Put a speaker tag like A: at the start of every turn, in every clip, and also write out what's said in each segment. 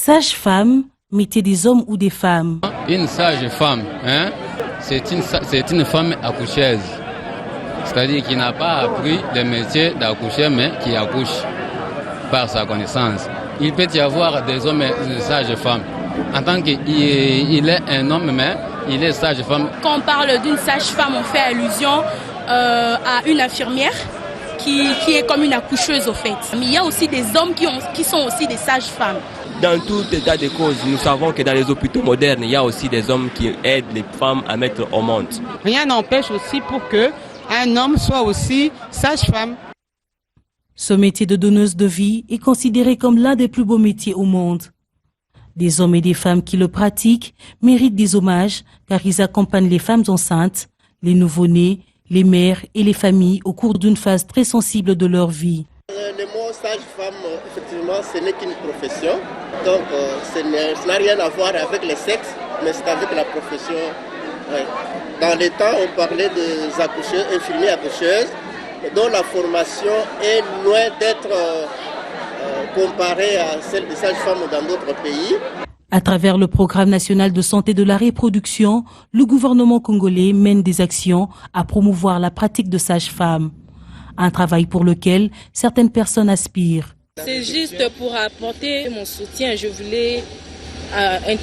A: Sage-femme, métier des hommes ou des femmes?
B: Une sage-femme, c'est une femme accoucheuse. C'est-à-dire qui n'a pas appris le métier d'accoucher, mais qui accouche par sa connaissance. Il peut y avoir des hommes et des sages-femmes. En tant qu'il est un homme, mais il est sage-femme.
C: Quand on parle d'une sage-femme, on fait allusion à une infirmière qui est comme une accoucheuse au fait. Mais il y a aussi des hommes qui sont aussi des sages-femmes.
D: Dans tout état de cause, nous savons que dans les hôpitaux modernes, il y a aussi des hommes qui aident les femmes à mettre au monde.
E: Rien n'empêche aussi pour que un homme soit aussi sage-femme.
A: Ce métier de donneuse de vie est considéré comme l'un des plus beaux métiers au monde. Des hommes et des femmes qui le pratiquent méritent des hommages car ils accompagnent les femmes enceintes, les nouveau-nés, les mères et les familles au cours d'une phase très sensible de leur vie.
F: Le mot sage-femme, effectivement, ce n'est qu'une profession. Donc, ça n'a rien à voir avec le sexe, mais c'est avec la profession. Ouais. Dans les temps, on parlait des accoucheuses, infirmiers accoucheuses, dont la formation est loin d'être comparée à celle des sages-femmes dans d'autres pays.
A: À travers le Programme national de santé de la reproduction, le gouvernement congolais mène des actions à promouvoir la pratique de sage-femme. Un travail pour lequel certaines personnes aspirent.
C: C'est juste pour apporter mon soutien. Je voulais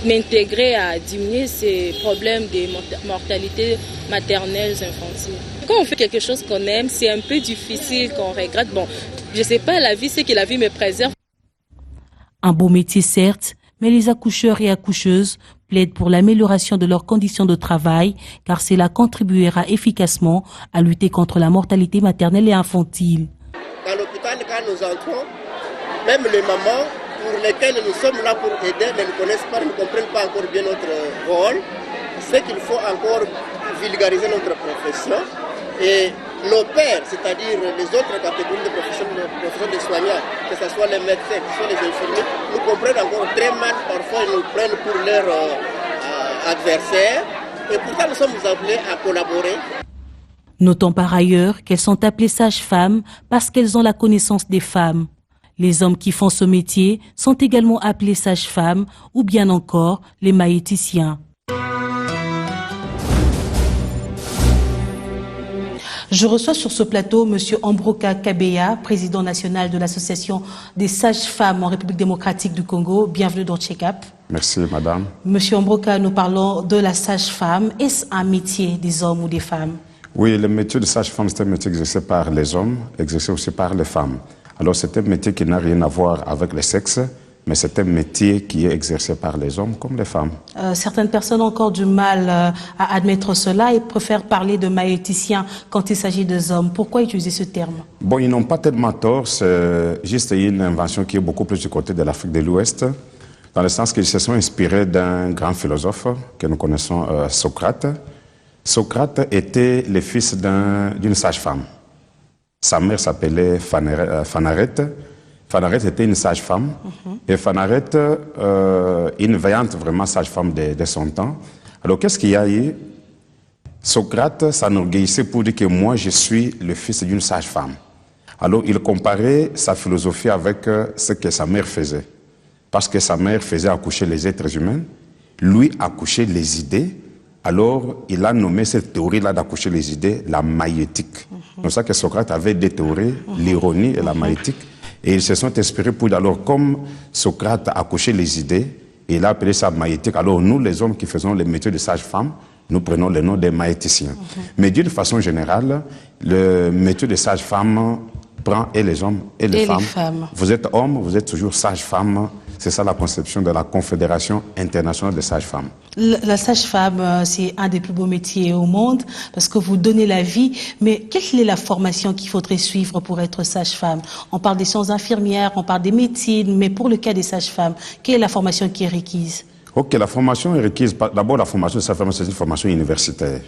C: m'intégrer à diminuer ces problèmes de mortalité maternelle infantile. Quand on fait quelque chose qu'on aime, c'est un peu difficile, qu'on regrette. Bon, je sais pas, la vie, c'est que la vie me préserve.
A: Un beau métier certes, mais les accoucheurs et accoucheuses plaident pour l'amélioration de leurs conditions de travail car cela contribuera efficacement à lutter contre la mortalité maternelle et infantile.
F: Dans l'hôpital, quand nous entrons, même les mamans pour lesquelles nous sommes là pour aider, mais ne connaissent pas, ne comprennent pas encore bien notre rôle, c'est qu'il faut encore vulgariser notre profession. Et nos pairs, c'est-à-dire les autres catégories de professions des soignants, que ce soit les médecins, que ce soit les infirmiers, nous comprennent encore très mal, parfois ils nous prennent pour leurs adversaires. Et pourtant nous sommes appelés à collaborer.
A: Notons par ailleurs qu'elles sont appelées sages-femmes parce qu'elles ont la connaissance des femmes. Les hommes qui font ce métier sont également appelés sages-femmes ou bien encore les maïéticiens. Je reçois sur ce plateau M. Ambroka Kabeya, président national de l'Association des sages-femmes en République démocratique du Congo. Bienvenue dans Check-up.
G: Merci, madame.
A: Monsieur Ambroka, nous parlons de la sage-femme. Est-ce un métier des hommes ou des femmes?
G: Oui, le métier de sage-femme, c'est un métier exercé par les hommes, exercé aussi par les femmes. Alors, c'est un métier qui n'a rien à voir avec le sexe, mais c'est un métier qui est exercé par les hommes comme les femmes.
A: Certaines personnes ont encore du mal à admettre cela et préfèrent parler de maïéticiens quand il s'agit des hommes. Pourquoi utiliser ce terme?
G: Bon, ils n'ont pas tellement tort, c'est juste une invention qui est beaucoup plus du côté de l'Afrique de l'Ouest, dans le sens qu'ils se sont inspirés d'un grand philosophe que nous connaissons, Socrate. Socrate était le fils d'une sage-femme. Sa mère s'appelait Phanarète. Phanarète était une sage-femme. Et Phanarète, une vaillante vraiment sage-femme de son temps. Alors, qu'est-ce qu'il y a eu? Socrate s'enorgueillissait pour dire que moi, je suis le fils d'une sage-femme. Alors, il comparait sa philosophie avec ce que sa mère faisait. Parce que sa mère faisait accoucher les êtres humains, lui accouchait les idées. Alors, il a nommé cette théorie-là d'accoucher les idées la maïétique. C'est pour ça que Socrate avait deux théories, l'ironie et la maïétique. Et ils se sont inspirés pour, alors, comme Socrate accouchait les idées, il a appelé ça maïétique. Alors, nous, les hommes qui faisons le métier de sage-femme, nous prenons le nom des maïéticiens. Mais d'une façon générale, le métier de sage-femme prend et les hommes et les femmes. Vous êtes homme, vous êtes toujours sage-femme. C'est ça la conception de la Confédération internationale des sages-femmes.
A: La sage-femme, c'est un des plus beaux métiers au monde parce que vous donnez la vie. Mais quelle est la formation qu'il faudrait suivre pour être sage-femme? On parle des sciences infirmières, on parle des médecines, mais pour le cas des sages-femmes, quelle est la formation qui est requise? Ok,
G: la formation est requise. D'abord, la formation de sage-femme, c'est une formation universitaire.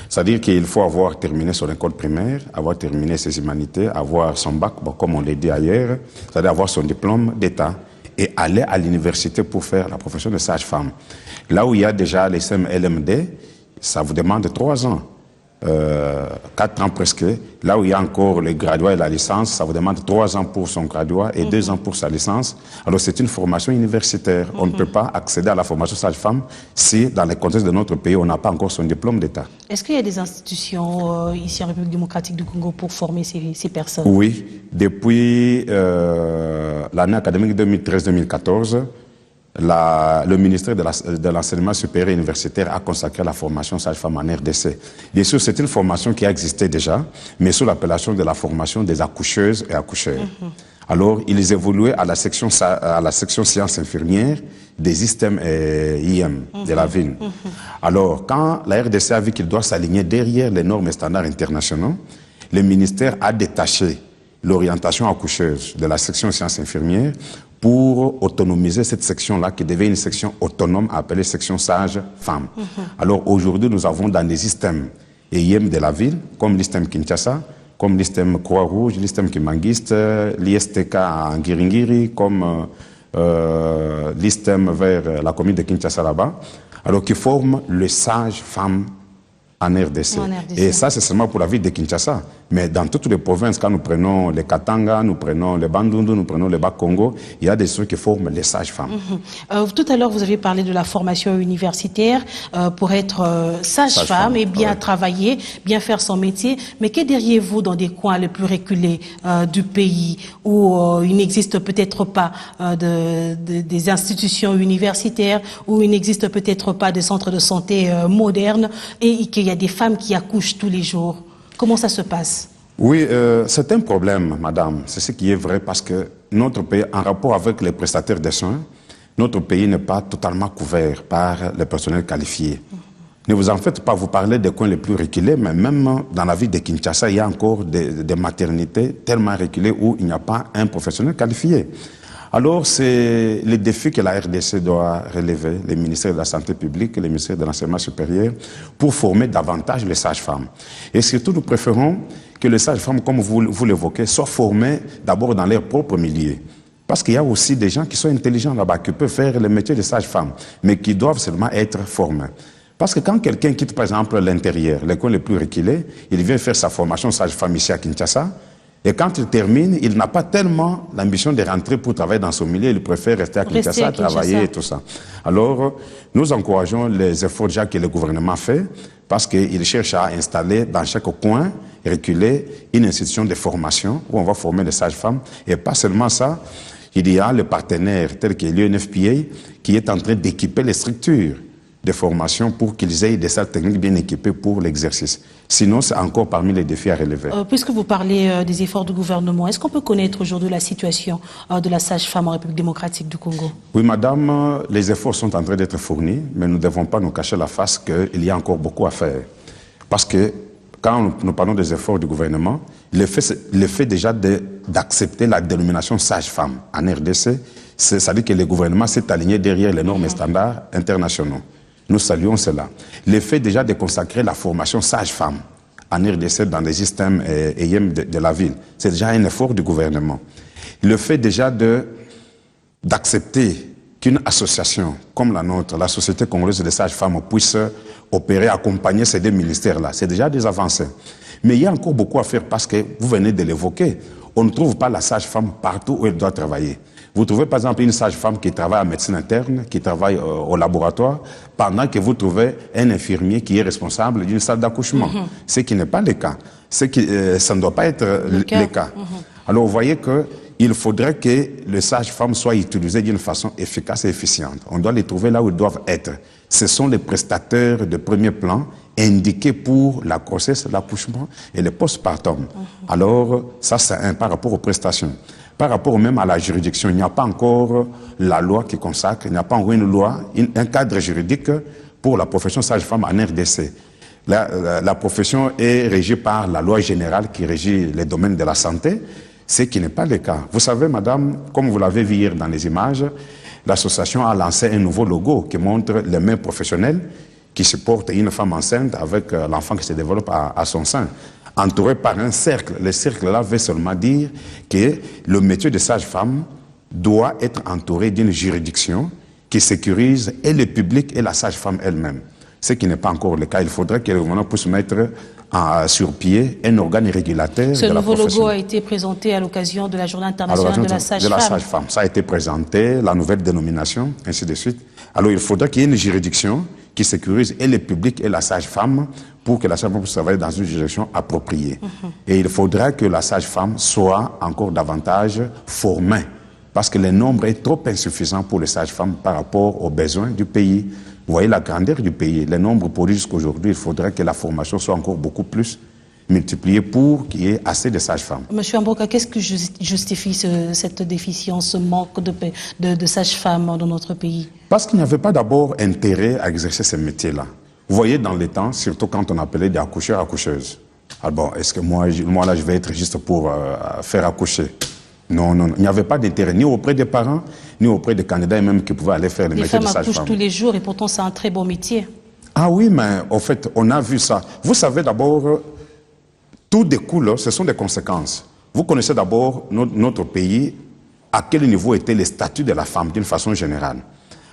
G: C'est-à-dire qu'il faut avoir terminé son école primaire, avoir terminé ses humanités, avoir son bac, bon, comme on l'a dit ailleurs, c'est-à-dire avoir son diplôme d'État et aller à l'université pour faire la profession de sage-femme. Là où il y a déjà les SEM LMD, ça vous demande 3 ans. 4 ans presque. Là où il y a encore le graduat et la licence, ça vous demande 3 ans pour son graduat et 2 ans pour sa licence. Alors c'est une formation universitaire. On ne peut pas accéder à la formation sage-femme si, dans le contexte de notre pays, on n'a pas encore son diplôme d'État.
A: Est-ce qu'il y a des institutions ici en République démocratique du Congo pour former ces personnes?
G: Oui, depuis l'année académique 2013-2014, le ministère de l'Enseignement supérieur et universitaire a consacré la formation sage-femme en RDC. Bien sûr, c'est une formation qui a existé déjà, mais sous l'appellation de la formation des accoucheuses et accoucheurs. Alors, ils évoluaient à la section sciences infirmières des ISTEM et IM de la ville. Alors, quand la RDC a vu qu'il doit s'aligner derrière les normes et standards internationaux, le ministère a détaché l'orientation accoucheuse de la section sciences infirmières pour autonomiser cette section-là qui devait une section autonome appelée section sage-femme. Alors aujourd'hui, nous avons dans les systèmes EIM de la ville, comme l'ISTEM Kinshasa, comme l'ISTEM Croix-Rouge, l'ISTEM Kimangiste, l'ISTK à Ngiringiri, comme l'ISTEM vers la commune de Kinshasa là-bas, alors qui forment le sage-femme en RDC. Et ça, c'est seulement pour la ville de Kinshasa. Mais dans toutes les provinces, quand nous prenons les Katanga, nous prenons les Bandundu, nous prenons les Bas-Congo, il y a des choses qui forment les sages-femmes.
A: Tout à l'heure, vous avez parlé de la formation universitaire pour être sage-femme et bien travailler, bien faire son métier. Mais que diriez-vous dans des coins les plus reculés du pays où il n'existe peut-être pas des institutions universitaires, où il n'existe peut-être pas de centres de santé modernes et qu'il y a des femmes qui accouchent tous les jours? Comment ça se passe?
G: Oui, c'est un problème, madame. C'est ce qui est vrai parce que notre pays, en rapport avec les prestataires de soins, notre pays n'est pas totalement couvert par les personnels qualifiés. Ne vous en faites pas, vous parlez des coins les plus reculés, mais même dans la ville de Kinshasa, il y a encore des maternités tellement reculées où il n'y a pas un professionnel qualifié. Alors, c'est le défi que la RDC doit relever, les ministères de la Santé publique et les ministères de l'Enseignement supérieur, pour former davantage les sages-femmes. Et surtout, nous préférons que les sages-femmes, comme vous l'évoquez, soient formées d'abord dans leur propre milieu. Parce qu'il y a aussi des gens qui sont intelligents là-bas, qui peuvent faire le métier de sage-femme, mais qui doivent seulement être formés. Parce que quand quelqu'un quitte, par exemple, l'intérieur, les coins les plus reculés, il vient faire sa formation sage-femme ici à Kinshasa, et quand il termine, il n'a pas tellement l'ambition de rentrer pour travailler dans son milieu, il préfère rester à Kinshasa, travailler et tout ça. Alors, nous encourageons les efforts déjà que le gouvernement fait, parce qu'il cherche à installer dans chaque coin reculé une institution de formation où on va former les sages-femmes. Et pas seulement ça, il y a le partenaire tel que l'UNFPA qui est en train d'équiper les structures de formation pour qu'ils aient des salles techniques bien équipées pour l'exercice. Sinon, c'est encore parmi les défis à relever.
A: Puisque vous parlez des efforts du gouvernement, est-ce qu'on peut connaître aujourd'hui la situation de la sage-femme en République démocratique du Congo?
G: Oui, madame, les efforts sont en train d'être fournis, mais nous ne devons pas nous cacher la face qu'il y a encore beaucoup à faire. Parce que quand nous parlons des efforts du gouvernement, le fait déjà d'accepter la dénomination sage-femme en RDC, c'est-à-dire que le gouvernement s'est aligné derrière les normes et standards internationaux. Nous saluons cela. Le fait déjà de consacrer la formation sage-femme en RDC dans les systèmes EIM de la ville, c'est déjà un effort du gouvernement. Le fait déjà d'accepter qu'une association comme la nôtre, la Société congolaise des sages-femmes, puisse opérer, accompagner ces deux ministères-là, c'est déjà des avancées. Mais il y a encore beaucoup à faire parce que, vous venez de l'évoquer, on ne trouve pas la sage-femme partout où elle doit travailler. Vous trouvez par exemple une sage-femme qui travaille en médecine interne, qui travaille au laboratoire, pendant que vous trouvez un infirmier qui est responsable d'une salle d'accouchement. Ce qui n'est pas le cas. Ça ne doit pas être le cas. Alors vous voyez qu'il faudrait que les sages-femmes soient utilisées d'une façon efficace et efficiente. On doit les trouver là où ils doivent être. Ce sont les prestataires de premier plan indiqués pour la grossesse, l'accouchement et le postpartum. Alors ça c'est par rapport aux prestations. Par rapport même à la juridiction, il n'y a pas encore la loi qui consacre, il n'y a pas encore une loi, un cadre juridique pour la profession sage-femme en RDC. La profession est régie par la loi générale qui régit les domaines de la santé, ce qui n'est pas le cas. Vous savez, madame, comme vous l'avez vu hier dans les images, l'association a lancé un nouveau logo qui montre les mains professionnelles qui supportent une femme enceinte avec l'enfant qui se développe à son sein, entouré par un cercle. Le cercle-là veut seulement dire que le métier de sage-femme doit être entouré d'une juridiction qui sécurise et le public et la sage-femme elle-même. Ce qui n'est pas encore le cas. Il faudrait que le gouvernement puisse mettre sur pied un organe régulateur
A: Ce
G: de la
A: nouveau
G: profession.
A: logo a été présenté à l'occasion de la Journée internationale de la sage-femme.
G: Ça a été présenté, la nouvelle dénomination, ainsi de suite. Alors il faudra qu'il y ait une juridiction qui sécurise et le public et la sage-femme pour que la sage-femme puisse travailler dans une juridiction appropriée. Et il faudra que la sage-femme soit encore davantage formée, parce que le nombre est trop insuffisant pour les sages-femmes par rapport aux besoins du pays. Vous voyez la grandeur du pays, le nombre produit jusqu'aujourd'hui, il faudrait que la formation soit encore beaucoup plus multipliée pour qu'il y ait assez de sages-femmes.
A: Monsieur Amboka, qu'est-ce que justifie cette déficience, ce manque de sages-femmes dans notre pays?
G: Parce qu'il n'y avait pas d'abord intérêt à exercer ce métier-là. Vous voyez dans les temps, surtout quand on appelait des accoucheurs, accoucheuses. Ah bon, est-ce que moi là, je vais être juste pour faire accoucher? Non, non, non. Il n'y avait pas d'intérêt, ni auprès des parents, ni auprès des candidats, et même qui pouvaient aller faire le métier de sage-femme.
A: Les femmes accouchent tous les jours et pourtant c'est un très beau métier.
G: Ah oui, mais en fait, on a vu ça. Vous savez d'abord, tout découle, ce sont des conséquences. Vous connaissez d'abord notre pays, à quel niveau était le statut de la femme d'une façon générale.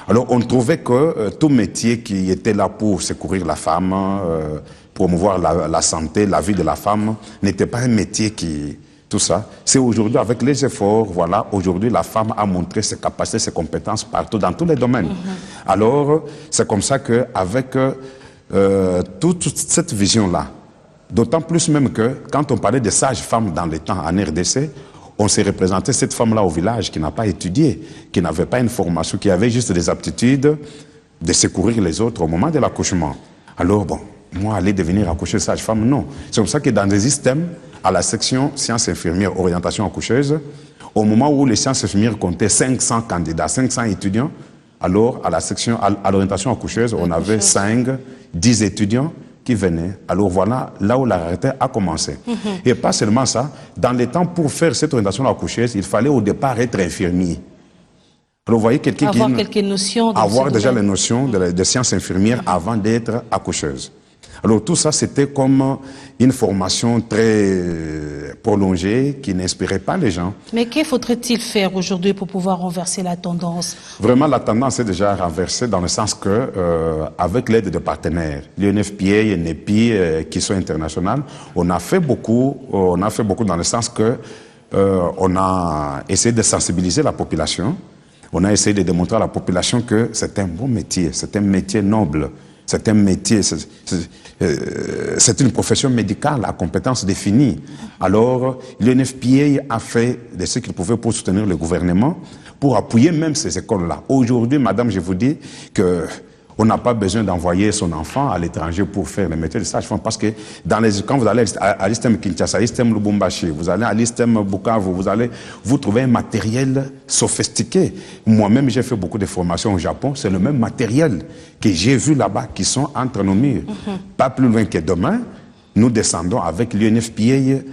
G: Alors on trouvait que tout métier qui était là pour secourir la femme, promouvoir la santé, la vie de la femme, n'était pas un métier qui... Tout ça, c'est aujourd'hui avec les efforts, voilà, aujourd'hui la femme a montré ses capacités, ses compétences partout, dans tous les domaines. Alors, c'est comme ça qu'avec toute cette vision-là, d'autant plus même que quand on parlait de sages-femmes dans les temps en RDC, on s'est représenté cette femme-là au village qui n'a pas étudié, qui n'avait pas une formation, qui avait juste des aptitudes de secourir les autres au moment de l'accouchement. Alors bon, moi, aller devenir accoucheuse sage-femme, non. C'est comme ça que dans les systèmes, à la section sciences infirmières, orientation accoucheuse, au moment où les sciences infirmières comptaient 500 candidats, 500 étudiants, alors à la section, à l'orientation accoucheuse, on avait 10 étudiants qui venaient. Alors voilà, là où la rareté a commencé. Et pas seulement ça, dans les temps pour faire cette orientation accoucheuse, il fallait au départ être infirmier. Alors vous voyez quelqu'un qui...
A: Avoir quelques notions.
G: Avoir déjà les notions de sciences infirmières avant d'être accoucheuse. Alors tout ça, c'était comme une formation très prolongée qui n'inspirait pas les gens.
A: Mais que faudrait-il faire aujourd'hui pour pouvoir renverser la tendance?
G: Vraiment, la tendance est déjà renversée dans le sens que, avec l'aide de partenaires, l'UNFPA, NEPI, qui sont internationales, on a fait beaucoup dans le sens que on a essayé de sensibiliser la population. On a essayé de démontrer à la population que c'est un bon métier, c'est un métier noble. C'est un métier, c'est une profession médicale à compétences définies. Alors, l'UNFPA a fait de ce qu'il pouvait pour soutenir le gouvernement, pour appuyer même ces écoles-là. Aujourd'hui, madame, je vous dis que on n'a pas besoin d'envoyer son enfant à l'étranger pour faire le métier de sage-femme, parce que quand vous allez à l'ISTEM Kinshasa, à l'ISTEM Lubumbashi, vous allez à l'ISTEM Bukavu, vous trouvez un matériel sophistiqué. Moi-même, j'ai fait beaucoup de formations au Japon, c'est le même matériel que j'ai vu là-bas, qui sont entre nos murs. Pas plus loin que demain, nous descendons avec l'UNFPA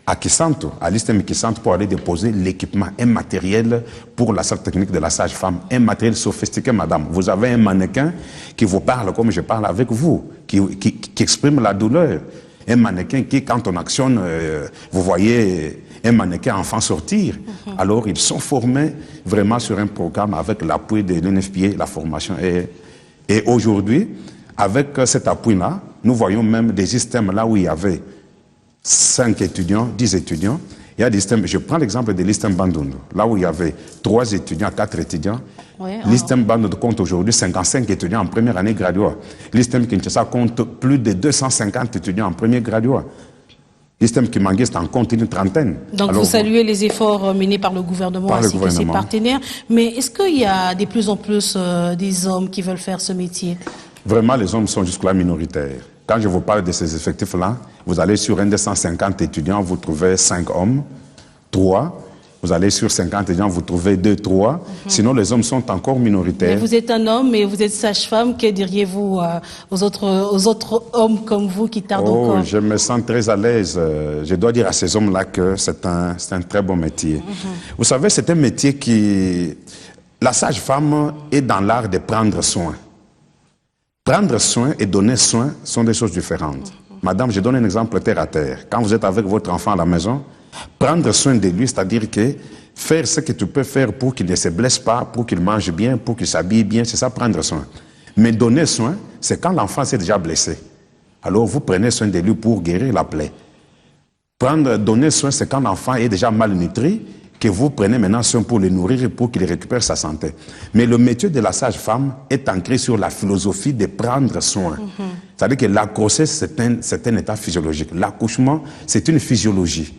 G: à Kisanto, à l'ISTEM Kisanto, pour aller déposer l'équipement, un matériel pour la salle technique de la sage-femme, un matériel sophistiqué, madame. Vous avez un mannequin qui vous parle comme je parle avec vous, qui exprime la douleur. Un mannequin qui, quand on actionne, vous voyez un mannequin enfant sortir. Alors, ils sont formés vraiment sur un programme avec l'appui de l'UNFPA, la formation. Et aujourd'hui, avec cet appui-là, nous voyons même des systèmes là où il y avait 5 étudiants, 10 étudiants. Il y a des systèmes, je prends l'exemple de l'ISTEM Bandundu, là où il y avait 3 étudiants, 4 étudiants. Ouais, l'ISTEM Bandundu compte aujourd'hui 55 étudiants en première année graduée. L'ISTEM Kinshasa compte plus de 250 étudiants en premier gradué. L'ISTEM Kimangist en compte une trentaine.
A: Donc alors, vous saluez les efforts menés par le gouvernement ainsi que ses partenaires. Mais est-ce qu'il y a de plus en plus des hommes qui veulent faire ce métier?
G: Vraiment, les hommes sont jusque-là minoritaires. Quand je vous parle de ces effectifs-là, vous allez sur un des 150 étudiants, vous trouvez 5 hommes, 3. Vous allez sur 50 étudiants, vous trouvez 2, 3. Sinon, les hommes sont encore minoritaires.
A: Mais vous êtes un homme et vous êtes sage-femme. Que diriez-vous aux autres hommes comme vous qui tardent encore?
G: Je me sens très à l'aise. Je dois dire à ces hommes-là que c'est un très bon métier. Vous savez, c'est un métier qui... La sage-femme est dans l'art de prendre soin. Prendre soin et donner soin sont des choses différentes. Madame, je donne un exemple terre à terre. Quand vous êtes avec votre enfant à la maison, prendre soin de lui, c'est-à-dire que faire ce que tu peux faire pour qu'il ne se blesse pas, pour qu'il mange bien, pour qu'il s'habille bien, c'est ça prendre soin. Mais donner soin, c'est quand l'enfant s'est déjà blessé. Alors vous prenez soin de lui pour guérir la plaie. Donner soin, c'est quand l'enfant est déjà malnutri, que vous prenez maintenant soin pour le nourrir et pour qu'il récupère sa santé. Mais le métier de la sage-femme est ancré sur la philosophie de prendre soin. C'est-à-dire que la grossesse, c'est un état physiologique. L'accouchement, c'est une physiologie.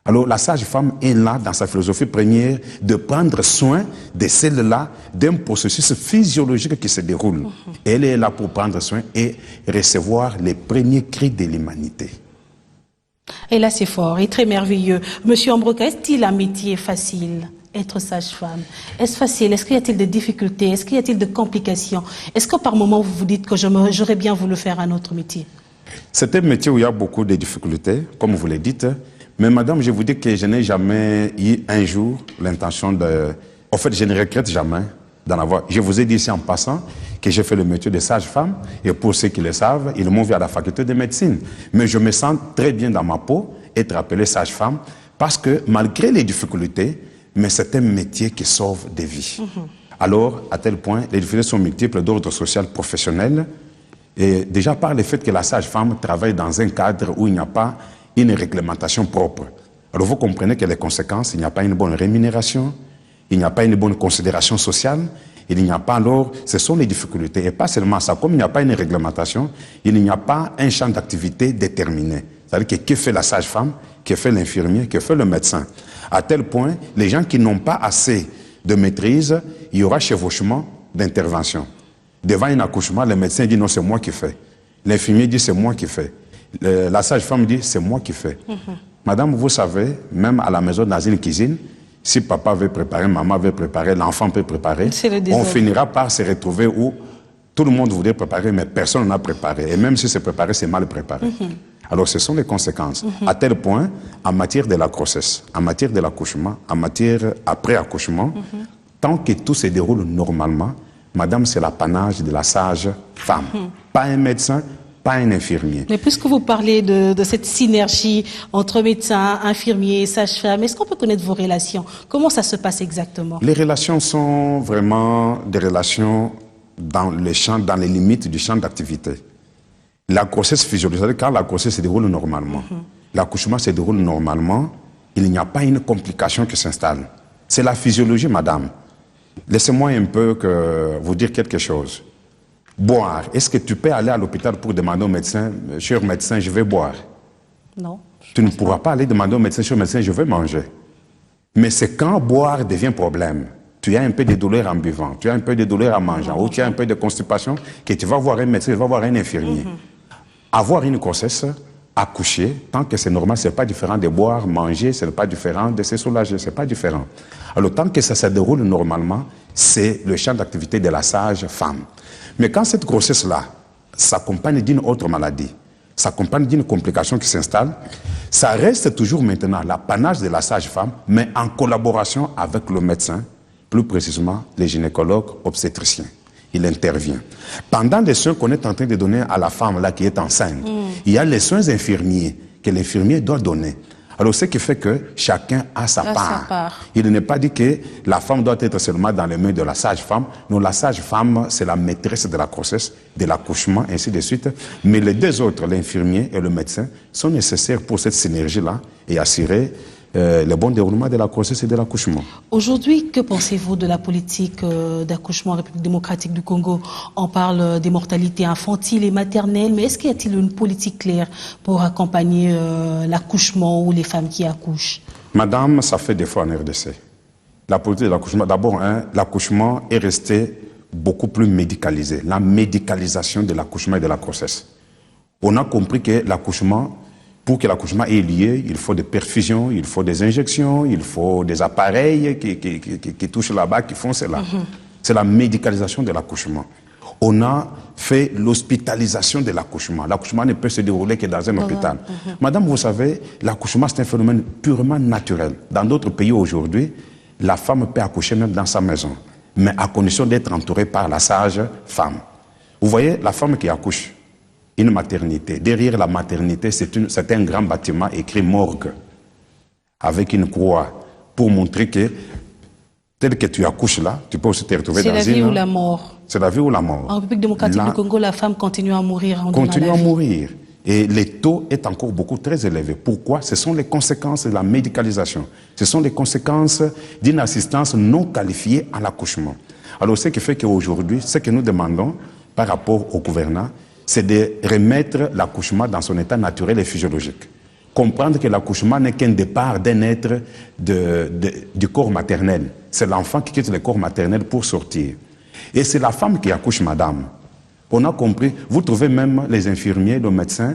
G: Alors la sage-femme est là, dans sa philosophie première, de prendre soin de celle-là, d'un processus physiologique qui se déroule. Elle est là pour prendre soin et recevoir les premiers cris de l'humanité.
A: Et là, c'est fort et très merveilleux. Monsieur Ambroka, est-il un métier facile, être sage-femme? Est-ce facile? Est-ce qu'il y a-t-il des difficultés? Est-ce qu'il y a-t-il des complications? Est-ce que par moment, vous vous dites que j'aurais bien voulu faire un autre métier?
G: C'est un métier où il y a beaucoup de difficultés, comme vous le dites. Mais madame, je vous dis que je n'ai jamais eu un jour l'intention de... En fait, je ne regrette jamais d'en avoir. Je vous ai dit ici en passant que j'ai fait le métier de sage-femme. Et pour ceux qui le savent, ils m'ont vu à la faculté de médecine. Mais je me sens très bien dans ma peau, être appelé sage-femme, parce que malgré les difficultés, mais c'est un métier qui sauve des vies. Alors, à tel point, les difficultés sont multiples d'ordre social, professionnel. Et déjà par le fait que la sage-femme travaille dans un cadre où il n'y a pas une réglementation propre. Alors vous comprenez que les conséquences, il n'y a pas une bonne rémunération, il n'y a pas une bonne considération sociale, il n'y a pas alors, ce sont les difficultés. Et pas seulement ça, comme il n'y a pas une réglementation, il n'y a pas un champ d'activité déterminé. C'est-à-dire que fait la sage-femme, que fait l'infirmier, que fait le médecin. À tel point, les gens qui n'ont pas assez de maîtrise, il y aura chevauchement d'intervention. Devant un accouchement, le médecin dit non, c'est moi qui fais. L'infirmier dit c'est moi qui fais. La sage-femme dit c'est moi qui fais. Madame, vous savez, même à la maison, dans une cuisine, si papa veut préparer, maman veut préparer, l'enfant peut préparer, on finira par se retrouver où tout le monde voudrait préparer, mais personne n'a préparé. Et même si c'est préparé, c'est mal préparé. Alors ce sont les conséquences. À tel point, en matière de la grossesse, en matière de l'accouchement, en matière après-accouchement, tant que tout se déroule normalement, madame, c'est l'apanage de la sage-femme. Pas un médecin, pas un infirmier.
A: Mais puisque vous parlez de cette synergie entre médecins, infirmiers, sages-femmes, est-ce qu'on peut connaître vos relations? Comment ça se passe exactement?
G: Les relations sont vraiment des relations dans les limites du champ d'activité. La grossesse physiologique, quand la grossesse se déroule normalement, l'accouchement se déroule normalement, il n'y a pas une complication qui s'installe. C'est la physiologie, madame. Laissez-moi un peu vous dire quelque chose. Boire. Est-ce que tu peux aller à l'hôpital pour demander au médecin, cher médecin, je vais boire?
A: Non.
G: Tu ne pourras pas aller demander au médecin, cher médecin, je vais manger. Mais c'est quand boire devient problème. Tu as un peu de douleur en buvant, tu as un peu de douleur en mangeant, ou tu as un peu de constipation, que tu vas voir un médecin, tu vas voir un infirmier. Avoir une grossesse, accoucher, tant que c'est normal, ce n'est pas différent de boire, manger, ce n'est pas différent de se soulager, ce n'est pas différent. Alors tant que ça se déroule normalement, c'est le champ d'activité de la sage-femme. Mais quand cette grossesse-là s'accompagne d'une autre maladie, s'accompagne d'une complication qui s'installe, ça reste toujours maintenant l'apanage de la sage-femme, mais en collaboration avec le médecin, plus précisément les gynécologues obstétriciens. Il intervient. Pendant les soins qu'on est en train de donner à la femme là qui est enceinte, il y a les soins infirmiers que l'infirmier doit donner. Alors, ce qui fait que chacun a sa part. Il n'est pas dit que la femme doit être seulement dans les mains de la sage-femme. Non, la sage-femme, c'est la maîtresse de la grossesse, de l'accouchement, ainsi de suite. Mais les deux autres, l'infirmier et le médecin, sont nécessaires pour cette synergie-là et assurer le bon déroulement de la grossesse et de l'accouchement.
A: Aujourd'hui, que pensez-vous de la politique d'accouchement en République démocratique du Congo? On parle des mortalités infantiles et maternelles, mais est-ce qu'il y a-t-il une politique claire pour accompagner l'accouchement ou les femmes qui accouchent?
G: Madame, ça fait des fois en RDC. La politique de l'accouchement, d'abord, l'accouchement est resté beaucoup plus médicalisé. La médicalisation de l'accouchement et de la grossesse. On a compris que l'accouchement, pour que l'accouchement ait lieu, il faut des perfusions, il faut des injections, il faut des appareils qui touchent là-bas, qui font cela. C'est la médicalisation de l'accouchement. On a fait l'hospitalisation de l'accouchement. L'accouchement ne peut se dérouler que dans un hôpital. Madame, vous savez, l'accouchement, c'est un phénomène purement naturel. Dans d'autres pays aujourd'hui, la femme peut accoucher même dans sa maison, mais à condition d'être entourée par la sage-femme. Vous voyez, la femme qui accouche, une maternité. Derrière la maternité, c'est un grand bâtiment écrit morgue, avec une croix, pour montrer que tel que tu accouches là, tu peux aussi te retrouver dans une...
A: C'est la vie ou la mort.
G: C'est la vie ou la mort.
A: En République démocratique du Congo, la femme continue à mourir.
G: Continue à mourir. Et le taux est encore beaucoup très élevé. Pourquoi? Ce sont les conséquences de la médicalisation. Ce sont les conséquences d'une assistance non qualifiée à l'accouchement. Alors, ce qui fait qu'aujourd'hui, ce que nous demandons par rapport au gouvernement, c'est de remettre l'accouchement dans son état naturel et physiologique. Comprendre que l'accouchement n'est qu'un départ d'un être du corps maternel. C'est l'enfant qui quitte le corps maternel pour sortir. Et c'est la femme qui accouche, madame. On a compris. Vous trouvez même les infirmiers, les médecins,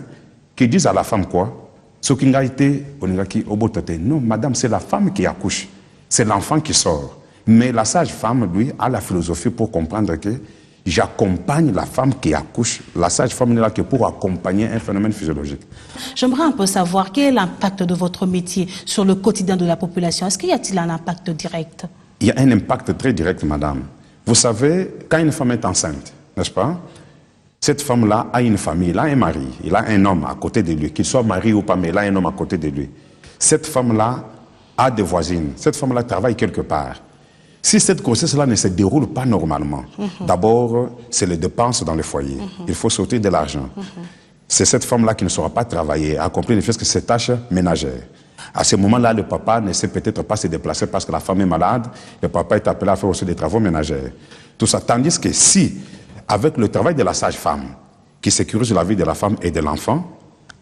G: qui disent à la femme quoi? Non, madame, c'est la femme qui accouche. C'est l'enfant qui sort. Mais la sage-femme, lui, a la philosophie pour comprendre que j'accompagne la femme qui accouche. La sage-femme n'est là que pour accompagner un phénomène physiologique.
A: J'aimerais un peu savoir quel est l'impact de votre métier sur le quotidien de la population. Est-ce qu'il y a-t-il un impact direct?
G: Il y a un impact très direct, madame. Vous savez, quand une femme est enceinte, n'est-ce pas? Cette femme-là a une famille, il a un mari, il a un homme à côté de lui, qu'il soit mari ou pas, mais il a un homme à côté de lui. Cette femme-là a des voisines, cette femme-là travaille quelque part. Si cette grossesse-là ne se déroule pas normalement, d'abord, c'est les dépenses dans le foyer. Il faut sortir de l'argent. C'est cette femme-là qui ne saura pas travailler, accomplir ne fût-ce que ses tâches ménagères. À ce moment-là, le papa ne sait peut-être pas se déplacer parce que la femme est malade. Le papa est appelé à faire aussi des travaux ménagers. Tout ça. Tandis que si, avec le travail de la sage-femme, qui sécurise la vie de la femme et de l'enfant,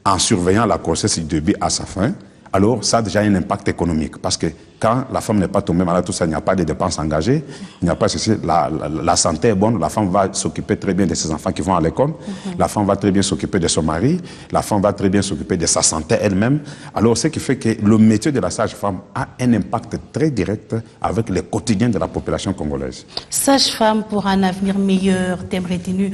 G: en surveillant la grossesse du début à sa fin, alors ça a déjà un impact économique. Parce que quand la femme n'est pas tombée malade, tout ça, il n'y a pas de dépenses engagées, il n'y a pas ceci, la santé est bonne, la femme va s'occuper très bien de ses enfants qui vont à l'école, la femme va très bien s'occuper de son mari, la femme va très bien s'occuper de sa santé elle-même. Alors, ce qui fait que le métier de la sage-femme a un impact très direct avec le quotidien de la population congolaise.
A: Sage-femme pour un avenir meilleur, thème retenu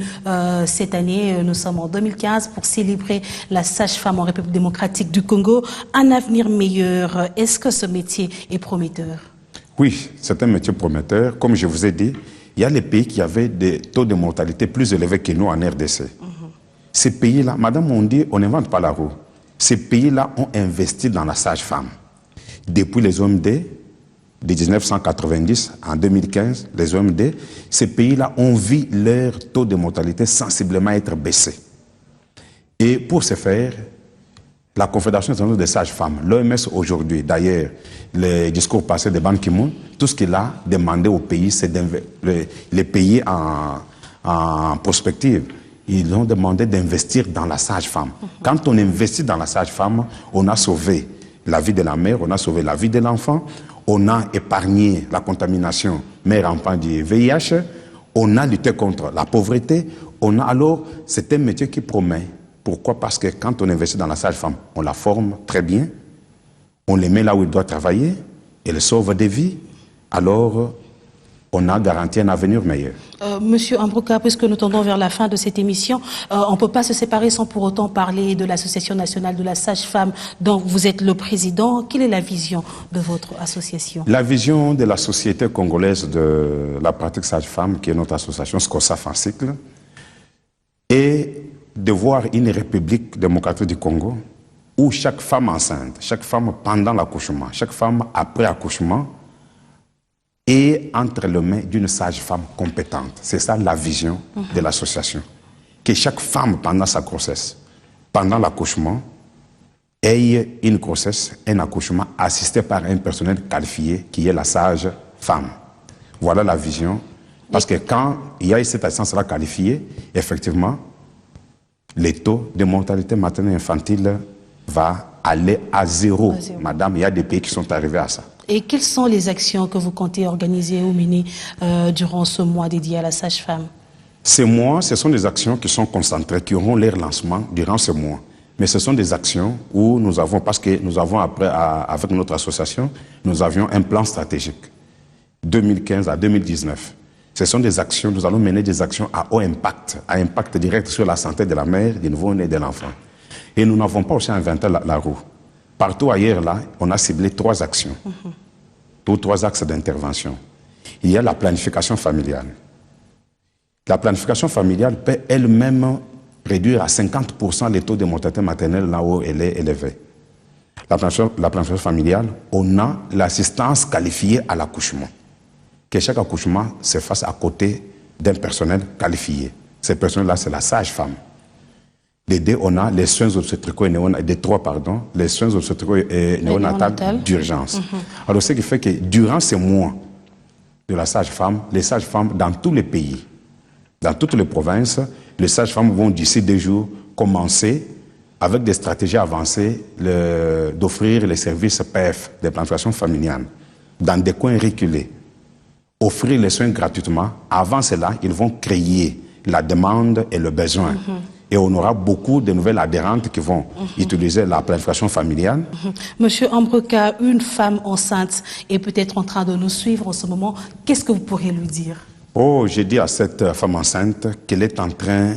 A: cette année, nous sommes en 2015 pour célébrer la sage-femme en République démocratique du Congo. Un avenir meilleur, est-ce que ce métier est prometteur?
G: Oui, c'est un métier prometteur. Comme je vous ai dit, il y a les pays qui avaient des taux de mortalité plus élevés que nous en RDC. Ces pays-là, madame, on dit, on n'invente pas la roue. Ces pays-là ont investi dans la sage-femme. Depuis les OMD, de 1990 en 2015, les OMD, ces pays-là ont vu leur taux de mortalité sensiblement être baissé. Et pour ce faire, la Confédération internationale des sages-femmes, l'OMS aujourd'hui, d'ailleurs, le discours passé de Ban Ki-moon, tout ce qu'il a demandé au pays, c'est les pays en prospective. Ils ont demandé d'investir dans la sage-femme. Quand on investit dans la sage-femme, on a sauvé la vie de la mère, on a sauvé la vie de l'enfant, on a épargné la contamination mère-enfant du VIH, on a lutté contre la pauvreté, alors c'est un métier qui promet. Pourquoi? Parce que quand on investit dans la sage-femme, on la forme très bien, on les met là où il doit travailler, elle sauve des vies, alors on a garanti un avenir meilleur.
A: Monsieur Ambroka, puisque nous tendons vers la fin de cette émission, on ne peut pas se séparer sans pour autant parler de l'Association nationale de la sage-femme dont vous êtes le président. Quelle est la vision de votre association? La
G: vision de la Société congolaise de la pratique sage-femme, qui est notre association SCOSAF en cycle, est de voir une république démocratique du Congo où chaque femme enceinte, chaque femme pendant l'accouchement, chaque femme après accouchement est entre les mains d'une sage-femme compétente. C'est ça la vision de l'association. Que chaque femme pendant sa grossesse, pendant l'accouchement, ait une grossesse, un accouchement assisté par un personnel qualifié qui est la sage-femme. Voilà la vision. Parce que quand il y a cette assistance-là qualifiée, effectivement, le taux de mortalité maternelle et infantile va aller à zéro. Madame, il y a des pays qui sont arrivés à ça.
A: Et quelles sont les actions que vous comptez organiser ou mener durant ce mois dédié à la sage-femme?
G: Ces mois, ce sont des actions qui sont concentrées, qui auront leur lancement durant ce mois. Mais ce sont des actions où nous avons, parce que nous avons après, avec notre association, nous avions un plan stratégique, 2015 à 2019. Ce sont des actions, nous allons mener des actions à haut impact, à impact direct sur la santé de la mère, du nouveau-né et de l'enfant. Et nous n'avons pas aussi inventé la roue. Partout ailleurs, là, on a ciblé 3 actions, ou 3 axes d'intervention. Il y a la planification familiale. La planification familiale peut elle-même réduire à 50% les taux de mortalité maternelle là où elle est élevée. La planification familiale, on a l'assistance qualifiée à l'accouchement. que chaque accouchement se fasse à côté d'un personnel qualifié. Ce personnel-là, c'est la sage-femme. Les deux, on a les soins obstétricaux et les soins obstétricaux et néonatales d'urgence. Alors, ce qui fait que durant ces mois de la sage-femme, les sages-femmes dans tous les pays, dans toutes les provinces, les sages-femmes vont d'ici 2 jours commencer avec des stratégies avancées d'offrir les services PF, des planifications familiales, dans des coins reculés, offrir les soins gratuitement. Avant cela, ils vont créer la demande et le besoin. Et on aura beaucoup de nouvelles adhérentes qui vont utiliser la planification familiale.
A: Monsieur Ambroka, une femme enceinte est peut-être en train de nous suivre en ce moment. Qu'est-ce que vous pourriez lui dire?
G: Oh, je dis à cette femme enceinte qu'elle est en train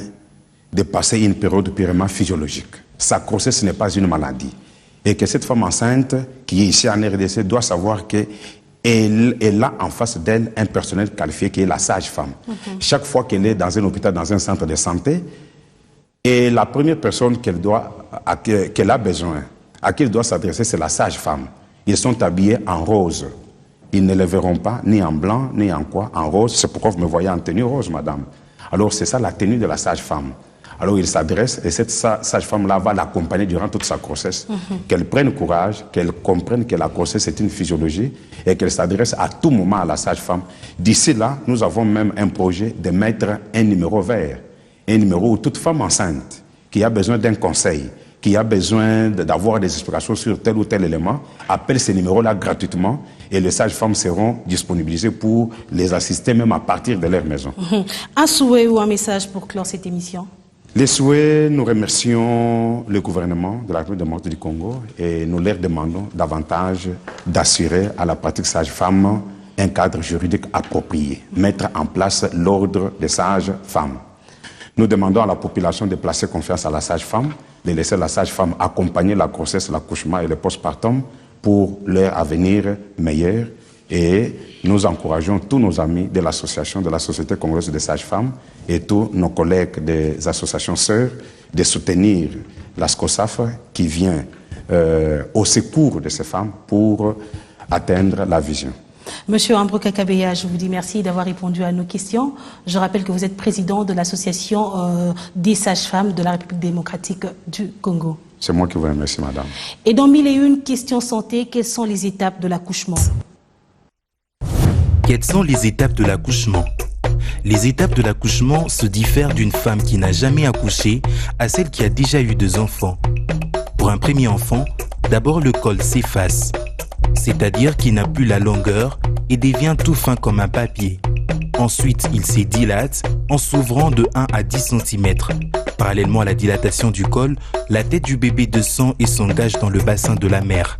G: de passer une période purement physiologique. Sa grossesse n'est pas une maladie. Et que cette femme enceinte qui est ici en RDC doit savoir qu'elle a en face d'elle un personnel qualifié qui est la sage-femme. Chaque fois qu'elle est dans un hôpital, dans un centre de santé, et la première personne qu'elle a besoin, à qui elle doit s'adresser, c'est la sage-femme. Ils sont habillés en rose. Ils ne les verront pas ni en blanc, ni en quoi, en rose. C'est pourquoi vous me voyez en tenue rose, madame. Alors c'est ça la tenue de la sage-femme. Alors il s'adresse et cette sage-femme-là va l'accompagner durant toute sa grossesse. Qu'elle prenne courage, qu'elle comprenne que la grossesse est une physiologie et qu'elle s'adresse à tout moment à la sage-femme. D'ici là, nous avons même un projet de mettre un numéro vert. Un numéro où toute femme enceinte qui a besoin d'un conseil, qui a besoin d'avoir des explications sur tel ou tel élément, appelle ces numéros-là gratuitement et les sages-femmes seront disponibilisées pour les assister même à partir de leur maison.
A: Un souhait ou un message pour clore cette émission?
G: Les souhaits, nous remercions le gouvernement de la République démocratique du Congo et nous leur demandons davantage d'assurer à la pratique sage-femme un cadre juridique approprié, mettre en place l'ordre des sages-femmes. Nous demandons à la population de placer confiance à la sage-femme, de laisser la sage-femme accompagner la grossesse, l'accouchement et le postpartum pour leur avenir meilleur. Et nous encourageons tous nos amis de l'association, de la Société congolaise des sages-femmes et tous nos collègues des associations sœurs de soutenir la SCOSAF qui vient au secours de ces femmes pour atteindre la vision.
A: Monsieur Ambroka Kabeya, je vous dis merci d'avoir répondu à nos questions. Je rappelle que vous êtes président de l'association des sages-femmes de la République démocratique du Congo.
G: C'est moi qui vous remercie, madame.
A: Et dans 1001 questions santé, quelles sont les étapes de l'accouchement?
H: Quelles sont les étapes de l'accouchement? Les étapes de l'accouchement se diffèrent d'une femme qui n'a jamais accouché à celle qui a déjà eu 2 enfants. Pour un premier enfant, d'abord le col s'efface, c'est-à-dire qu'il n'a plus la longueur et devient tout fin comme un papier. Ensuite, il se dilate en s'ouvrant de 1 à 10 cm. Parallèlement à la dilatation du col, la tête du bébé descend et s'engage dans le bassin de la mère.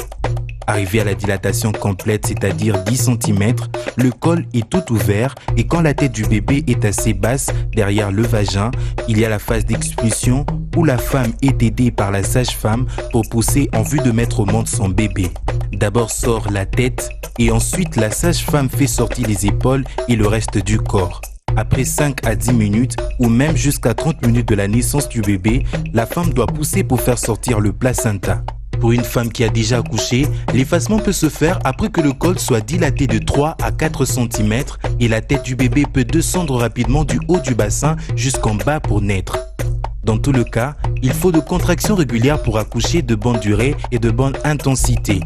H: Arrivé à la dilatation complète, c'est-à-dire 10 cm, le col est tout ouvert et quand la tête du bébé est assez basse derrière le vagin, il y a la phase d'expulsion où la femme est aidée par la sage-femme pour pousser en vue de mettre au monde son bébé. D'abord sort la tête et ensuite la sage-femme fait sortir les épaules et le reste du corps. Après 5 à 10 minutes ou même jusqu'à 30 minutes de la naissance du bébé, la femme doit pousser pour faire sortir le placenta. Pour une femme qui a déjà accouché, l'effacement peut se faire après que le col soit dilaté de 3 à 4 cm et la tête du bébé peut descendre rapidement du haut du bassin jusqu'en bas pour naître. Dans tout le cas, il faut de contractions régulières pour accoucher de bonne durée et de bonne intensité.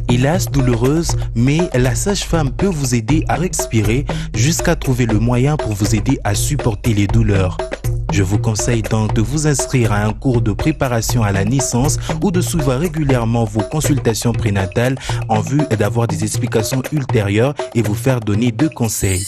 H: Hélas douloureuse, mais la sage-femme peut vous aider à respirer jusqu'à trouver le moyen pour vous aider à supporter les douleurs. Je vous conseille donc de vous inscrire à un cours de préparation à la naissance ou de suivre régulièrement vos consultations prénatales en vue d'avoir des explications ultérieures et vous faire donner 2 conseils.